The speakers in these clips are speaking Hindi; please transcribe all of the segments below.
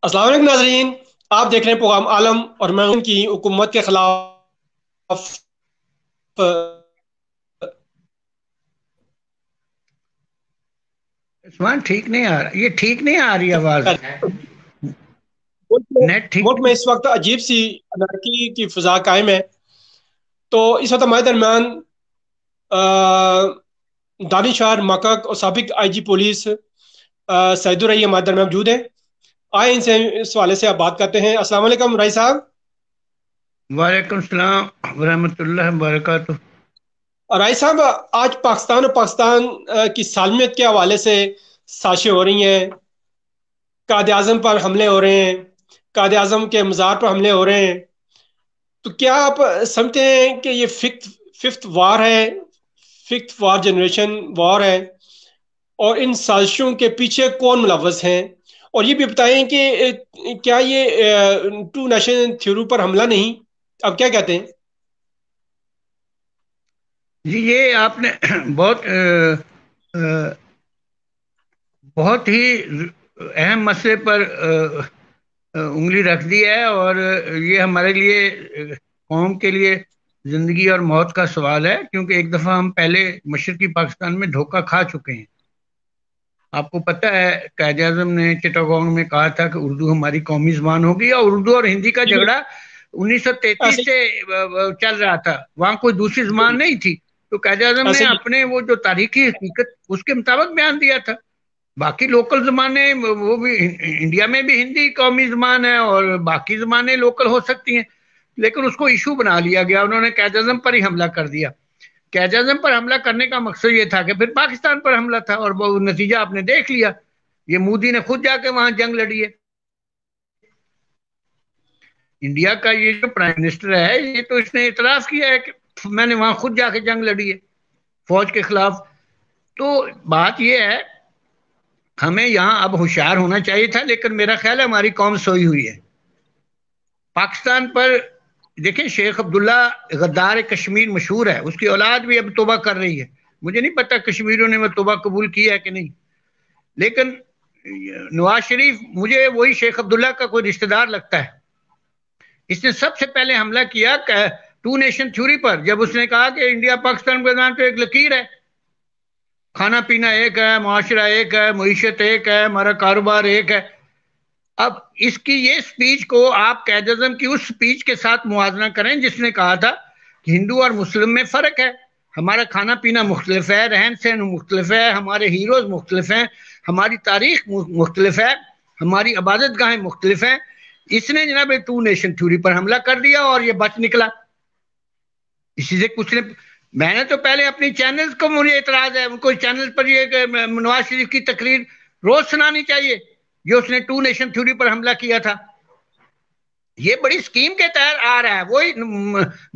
अस्सलाम वालेकुम नाजरीन। आप देख रहे हैं प्रोग्राम आलम और मैं उनकी हुकूमत के खिलाफ। उस्मान ठीक नहीं आ रहा, ये ठीक नहीं आ रही आवाज। मुल्क में नेट ठीक मुल्क में इस वक्त अजीब सी अनर्की की फिजा कायम है। तो इस वक्त हमारे दरमियान दानिशार मकक और सबक आईजी पुलिस सैदुर रही हमारे दरमियान मौजूद है। आए इनसे इस हवाले से आप बात करते हैं। अस्सलाम वालेकुम राय साहब। है। वालेकुम सलाम वरहमतुल्लाह वबरकातुह। और राय साहब, आज पाकिस्तान और पाकिस्तान की सालमियत के हवाले से साजिशें हो रही हैं। कायद आजम पर हमले हो रहे हैं, कायद आजम के मज़ार पर हमले हो रहे हैं। तो क्या आप समझते हैं कि ये फिफ्थ फिफ्थ वार है, फिफ्थ वार जनरेशन वार है? और इन साजिशों के पीछे कौन मुलव्वस हैं? और ये भी बताएं कि क्या ये टू नेशन थ्योरी पर हमला नहीं? आप क्या कहते हैं? जी ये आपने बहुत बहुत ही अहम मसले पर उंगली रख दी है। और ये हमारे लिए कौम के लिए जिंदगी और मौत का सवाल है, क्योंकि एक दफा हम पहले मशरकी पाकिस्तान में धोखा खा चुके हैं। आपको पता है कायद आजम ने चिटागोंग में कहा था कि उर्दू हमारी कौमी जुबान होगी, और उर्दू और हिंदी का जी झगड़ा 1933 ऐसे से चल रहा था। वहां कोई दूसरी जुबान ही नहीं थी। तो कायद आजम ने ऐसे ही अपने वो जो तारीखी हकीकत उसके मुताबिक बयान दिया था। बाकी लोकल जबानें वो भी इंडिया में भी हिंदी कौमी जबान है और बाकी जबानें लोकल हो सकती हैं, लेकिन उसको इशू बना लिया गया। उन्होंने कायद आजम पर ही हमला कर दिया। कायद आजम पर हमला करने का मकसद ये था कि फिर पाकिस्तान पर हमला था, और वो नतीजा आपने देख लिया। ये मोदी ने खुद जाके वहां जंग लड़ी है। इंडिया का ये जो प्राइम मिनिस्टर है, ये तो इसने इतराफ किया है कि मैंने वहां खुद जाके जंग लड़ी है फौज के खिलाफ। तो बात ये है, हमें यहाँ अब होशियार होना चाहिए था, लेकिन मेरा ख्याल है हमारी कौम सोई हुई है। पाकिस्तान पर देखें, शेख अब्दुल्ला गद्दार कश्मीर मशहूर है, उसकी औलाद भी अब तोबा कर रही है। मुझे नहीं पता कश्मीरियों ने वो तोबा कबूल किया है कि नहीं, लेकिन नवाज शरीफ मुझे वही शेख अब्दुल्ला का कोई रिश्तेदार लगता है। इसने सबसे पहले हमला किया टू नेशन थ्योरी पर, जब उसने कहा कि इंडिया पाकिस्तान के दरमियान तो एक लकीर है, खाना पीना एक है, मुआशरा एक है, मीशत एक है, हमारा कारोबार एक है। अब इसकी ये स्पीच को आप कायद आज़म की उस स्पीच के साथ मुआवजा करें जिसने कहा था कि हिंदू और मुस्लिम में फर्क है, हमारा खाना पीना मुख्तलिफ है, रहन सहन मुख्तलिफ है, हमारे हीरोज मुख्तलिफ हैं, हमारी तारीख मुख्तलिफ है, हमारी इबादत गाहें मुख्तलिफ हैं। इसने जनाब टू नेशन थ्योरी पर हमला कर दिया और ये बच निकला। इसी से कुछ ने, मैंने तो पहले अपनी चैनल्स को, मुझे इतराज है उनको चैनल पर ये नवाज शरीफ की तकरीर रोज सुनानी चाहिए। ये उसने टू नेशन थ्योरी पर हमला किया था, ये बड़ी स्कीम के तहत आ रहा है, वही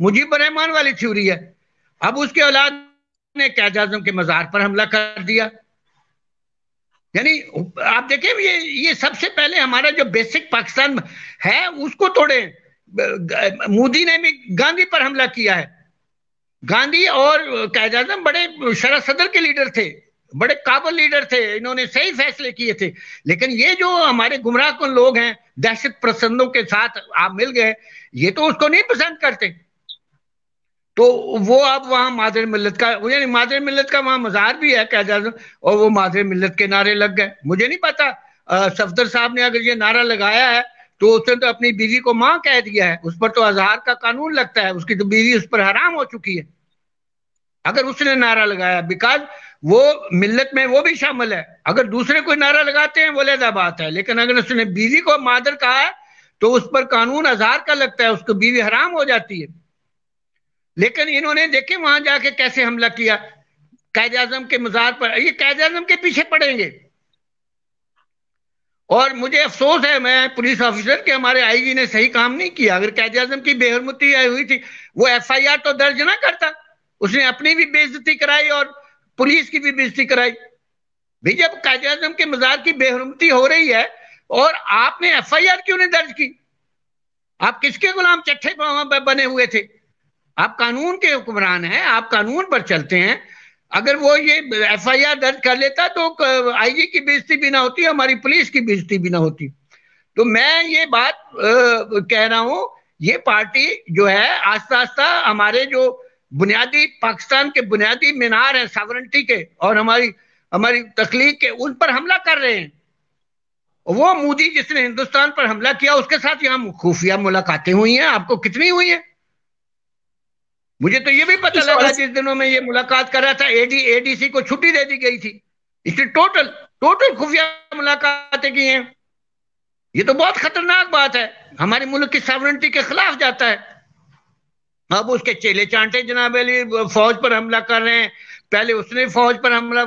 मुजीबर रहमान वाली थ्योरी है। अब उसके औलाद ने कायद आज़म के मजार पर हमला कर दिया। यानी आप देखें, ये सबसे पहले हमारा जो बेसिक पाकिस्तान है उसको तोड़े। मोदी ने भी गांधी पर हमला किया है। गांधी और कायद आज़म बड़े शरा सदर के लीडर थे, बड़े काबिल लीडर थे, इन्होंने सही फैसले किए थे। लेकिन ये जो हमारे गुमराह कुन लोग हैं, दहशत पसंदों के साथ आप मिल गए, ये तो उसको नहीं पसंद करते। तो वो अब वहां मादर मिल्लत का, यानी मादर मिल्लत का वहां मजार भी है कायद आज़म, और वो मादर मिल्लत के नारे लग गए। मुझे नहीं पता सफदर साहब ने अगर ये नारा लगाया है तो उसने तो अपनी बीवी को मां कह दिया है, उस पर तो अजहार का कानून लगता है, उसकी तो बीवी उस पर हराम हो चुकी है अगर उसने नारा लगाया, बिकॉज वो मिल्लत में वो भी शामिल है। अगर दूसरे कोई नारा लगाते हैं वो अलग बात है, लेकिन अगर उसने बीवी को मादर कहा है तो उस पर कानून अजहार का लगता है, उसको बीवी हराम हो जाती है। लेकिन इन्होंने देखे वहां जाके कैसे हमला किया कायद आज़म के मजार पर। ये कायद आज़म के पीछे पड़ेंगे। और मुझे अफसोस है, मैं पुलिस ऑफिसर, कि हमारे आईजी ने सही काम नहीं किया। अगर कायद आज़म की बेहरमती हुई थी, वो एफआईआर तो दर्ज ना करता, उसने अपनी भी बेइज्जती कराई और पुलिस की भी बेइज्जती कराई। भाई जब कायद आज़म के मजार की बेहरमती हो रही है और आपने एफआईआर क्यों नहीं दर्ज की? आप किसके गुलाम चट्ठे बने हुए थे? आप कानून के हुक्मरान हैं, आप कानून पर चलते हैं। अगर वो ये एफआईआर दर्ज कर लेता तो आईजी की बेइज्जती भी ना होती, हमारी पुलिस की बेइज्जती भी ना होती। तो मैं ये बात कह रहा हूं, ये पार्टी जो है आस्ता आस्ता हमारे जो बुनियादी पाकिस्तान के बुनियादी मीनार है सॉवरेनिटी के और हमारी हमारी तखलीक के, उन पर हमला कर रहे हैं। वो मोदी जिसने हिंदुस्तान पर हमला किया उसके साथ यहाँ खुफिया मुलाकातें हुई हैं, आपको कितनी हुई हैं? मुझे तो ये भी पता इस लगा हवाले से जिस दिनों में ये मुलाकात कर रहा था, एडीसी को छुट्टी दे दी गई थी। इसने टोटल टोटल खुफिया मुलाकातें की हैं। ये तो बहुत खतरनाक बात है, हमारे मुल्क की सॉवरेनिटी के खिलाफ जाता है। अब उसके चेले चांटे जनाब अली फौज पर हमला कर रहे हैं, पहले उसने फौज पर हमला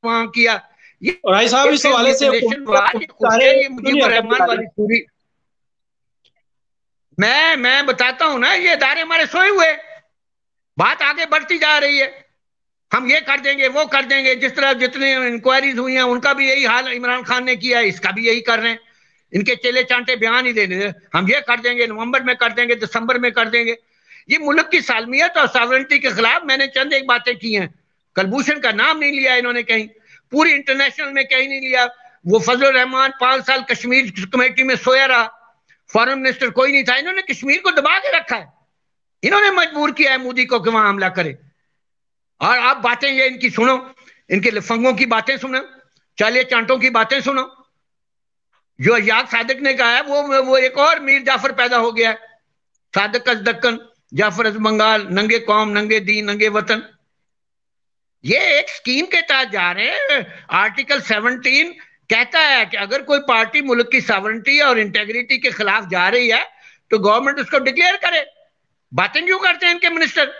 वहां किया। ये और भाई साहब, इस फिर हवाले ये से नेशनवाद, ये खुफिया, सारे ये क्यों नहीं मुजीबुर हटक रहमान दिला वाली रहे? पूरी। मैं बताता हूं ना, ये इदारे हमारे सोए हुए, बात आगे बढ़ती जा रही है। हम ये कर देंगे, वो कर देंगे, जिस तरह जितने इंक्वायरीज हुई हैं उनका भी यही हाल इमरान खान ने किया है, इसका भी यही कर रहे हैं। इनके चेले चांटे बयान ही देने, हम ये कर देंगे, नवंबर में कर देंगे, दिसंबर में कर देंगे। ये मुल्क की सालमियत और सॉवरेनिटी के खिलाफ मैंने चंद एक बातें की हैं। कलभूषण का नाम नहीं लिया इन्होंने कहीं, पूरी इंटरनेशनल में कहीं नहीं लिया। वो फजल रहमान 5 साल कश्मीर कमेटी में सोया रहा, फॉरेन मिनिस्टर कोई नहीं था, इन्होंने कश्मीर को दबा के रखा है। इन्होंने मजबूर किया है मोदी को कि वहां हमला करे। और आप बातें ये इनकी सुनो, इनके लफंगों की बातें सुनो, चाले चांटों की बातें सुनो। जो अयाज सादिक ने कहा है वो एक और मीर जाफर पैदा हो गया है, सादिक अज दक्कन, जाफर अज बंगाल, नंगे कौम, नंगे दीन, नंगे वतन। ये एक स्कीम के तहत जा रहे हैं। आर्टिकल 17 कहता है कि अगर कोई पार्टी मुल्क की सॉवरेनिटी और इंटेग्रिटी के खिलाफ जा रही है तो गवर्नमेंट उसको डिक्लेयर करे। बातें क्यों करते हैं इनके मिनिस्टर?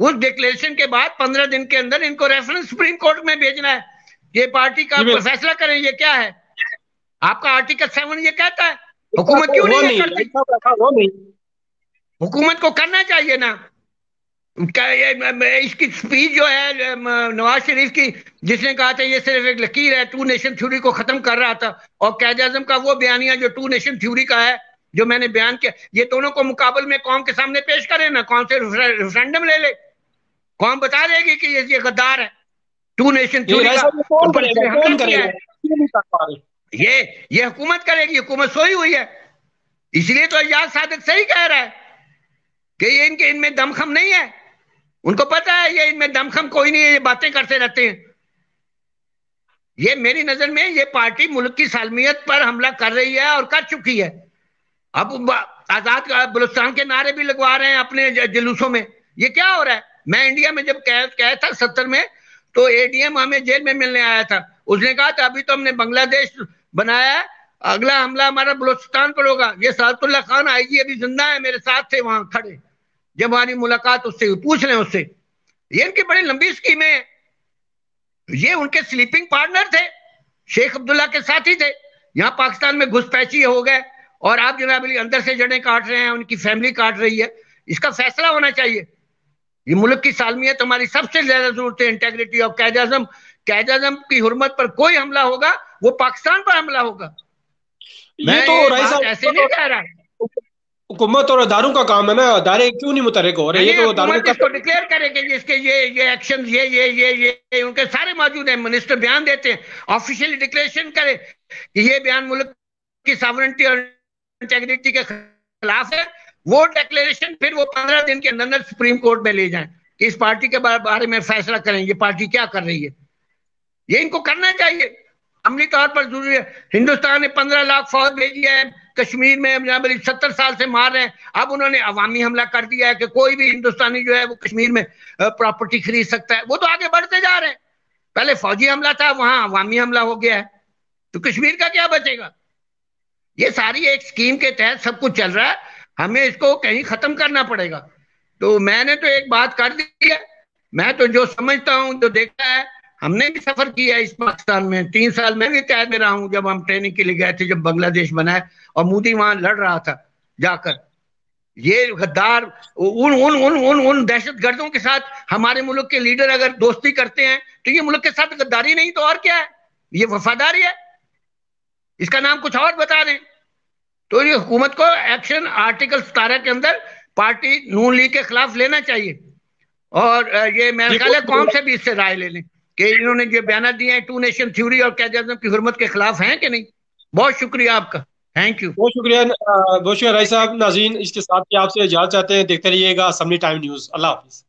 उस डिक्लेरेशन के बाद 15 दिन के अंदर इनको रेफरेंस सुप्रीम कोर्ट में भेजना है, ये पार्टी का फैसला करें ये क्या है। आपका आर्टिकल 7 ये कहता है, हुकूमत क्यों नहीं ये करती? वो नहीं। हुकूमत को करना चाहिए ना। इसकी स्पीच जो है नवाज शरीफ की, जिसने कहा था ये सिर्फ एक लकीर है, टू नेशन थ्योरी को खत्म कर रहा था, और कायद आजम का वो बयानिया जो टू नेशन थ्योरी का है, जो मैंने बयान किया, ये दोनों को मुकाबले में कौम के सामने पेश करें ना, कौन से रेफरेंडम ले ले, कौन बता देगी कि ये गद्दार है, टू नेशन थ्योरी का कौन ऊपर करेगा, हमला कौन किया करेगा? है। क्यों नहीं कर पा रहे? ये हुकूमत करेगी, हुकूमत सोई हुई है। इसलिए तो अयाज सादिक सही कह रहा है कि ये इनमें दमखम नहीं है। उनको पता है ये इनमें दमखम कोई नहीं है, ये बातें करते रहते हैं। ये मेरी नजर में ये पार्टी मुल्क की सालमियत पर हमला कर रही है और कर चुकी है। अब आजाद बलूचिस्तान के नारे भी लगवा रहे हैं अपने जुलूसों में। ये क्या हो रहा है? मैं इंडिया में जब कहा था 70 में, तो एडीएम हमें जेल में मिलने आया था। उसने कहा था अभी तो हमने बांग्लादेश बनाया है, अगला हमला हमारा बलूचिस्तान पर होगा। ये सादतुल्लाह खान आईजी अभी जिंदा है, मेरे साथ थे वहां खड़े, जब हमारी मुलाकात उससे, पूछ लें उससे। ये इनकी बड़ी लंबी स्कीमें हैं। ये उनके स्लीपिंग पार्टनर थे, शेख अब्दुल्ला के साथी थे। यहाँ पाकिस्तान में घुसपैठी हो गए और आप जनाब अंदर से जड़ें काट रहे हैं, उनकी फैमिली काट रही है। इसका फैसला होना चाहिए। ये मुल्क की सालमियत हमारी सबसे ज्यादा जरूरत है, इंटेग्रिटी ऑफ कायद आजम की हुर्मत पर कोई हमला होगा वो पाकिस्तान पर हमला होगा। ये तो राय साहब ऐसे नहीं कह रहा, हुकूमत और अदारों का काम है ना, अदारे क्यों नहीं मुतहरिक हो रहे? ये तो अदारों हुकूमत का इसको डिक्लेयर करेंगे कि इसके ये एक्शन ये उनके सारे मौजूद हैं। मिनिस्टर बयान देते हैं, ऑफिशियली डिक्लेरेशन करे कि ये बयान मुल्क की सॉवरेनिटी और इंटेग्रिटी के खिलाफ है। वो डिक्लेरेशन फिर वो 15 दिन के अंदर सुप्रीम कोर्ट में ले जाएं कि इस पार्टी के बारे में फैसला करें, ये पार्टी क्या कर रही है। ये इनको करना चाहिए, अमली तौर पर जरूरी है। हिंदुस्तान ने 15 लाख फौज भेजी है कश्मीर में, 70 साल से मार रहे हैं। अब उन्होंने अवामी हमला कर दिया है कि कोई भी हिंदुस्तानी जो है वो कश्मीर में प्रॉपर्टी खरीद सकता है। वो तो आगे बढ़ते जा रहे हैं। पहले फौजी हमला था, वहां अवामी हमला हो गया है, तो कश्मीर का क्या बचेगा? ये सारी एक स्कीम के तहत सब कुछ चल रहा है, हमें इसको कहीं खत्म करना पड़ेगा। तो मैंने तो एक बात कर दी है, मैं तो जो समझता हूं, जो देखा है, हमने भी सफर किया है इस पाकिस्तान में। 3 साल में भी कैद में रहा हूं, जब हम ट्रेनिंग के लिए गए थे, जब बांग्लादेश बनाए और मोदी वहां लड़ रहा था जाकर। ये गद्दार उन उन उन उन उन दहशतगर्दों के साथ हमारे मुल्क के लीडर अगर दोस्ती करते हैं तो ये मुल्क के साथ गद्दारी नहीं तो और क्या है? ये वफादारी है, इसका नाम कुछ और बता दें। तो ये हुकूमत को एक्शन आर्टिकल 17 के अंदर पार्टी नून लीग के खिलाफ लेना चाहिए। और ये मेरे ख्याल है कौन से भी इससे राय ले लें कि इन्होंने जो बयान दिए हैं टू नेशन थ्योरी और कायद आज़म की हुर्मत के खिलाफ हैं कि नहीं। बहुत शुक्रिया आपका। Thank you. बहुत शुक्रिया राय साहब। नाजीन, इसके साथ ही आपसे इजाजत चाहते हैं। देखते रहिएगा असम्बली टाइम न्यूज़। अल्लाह हाफिज।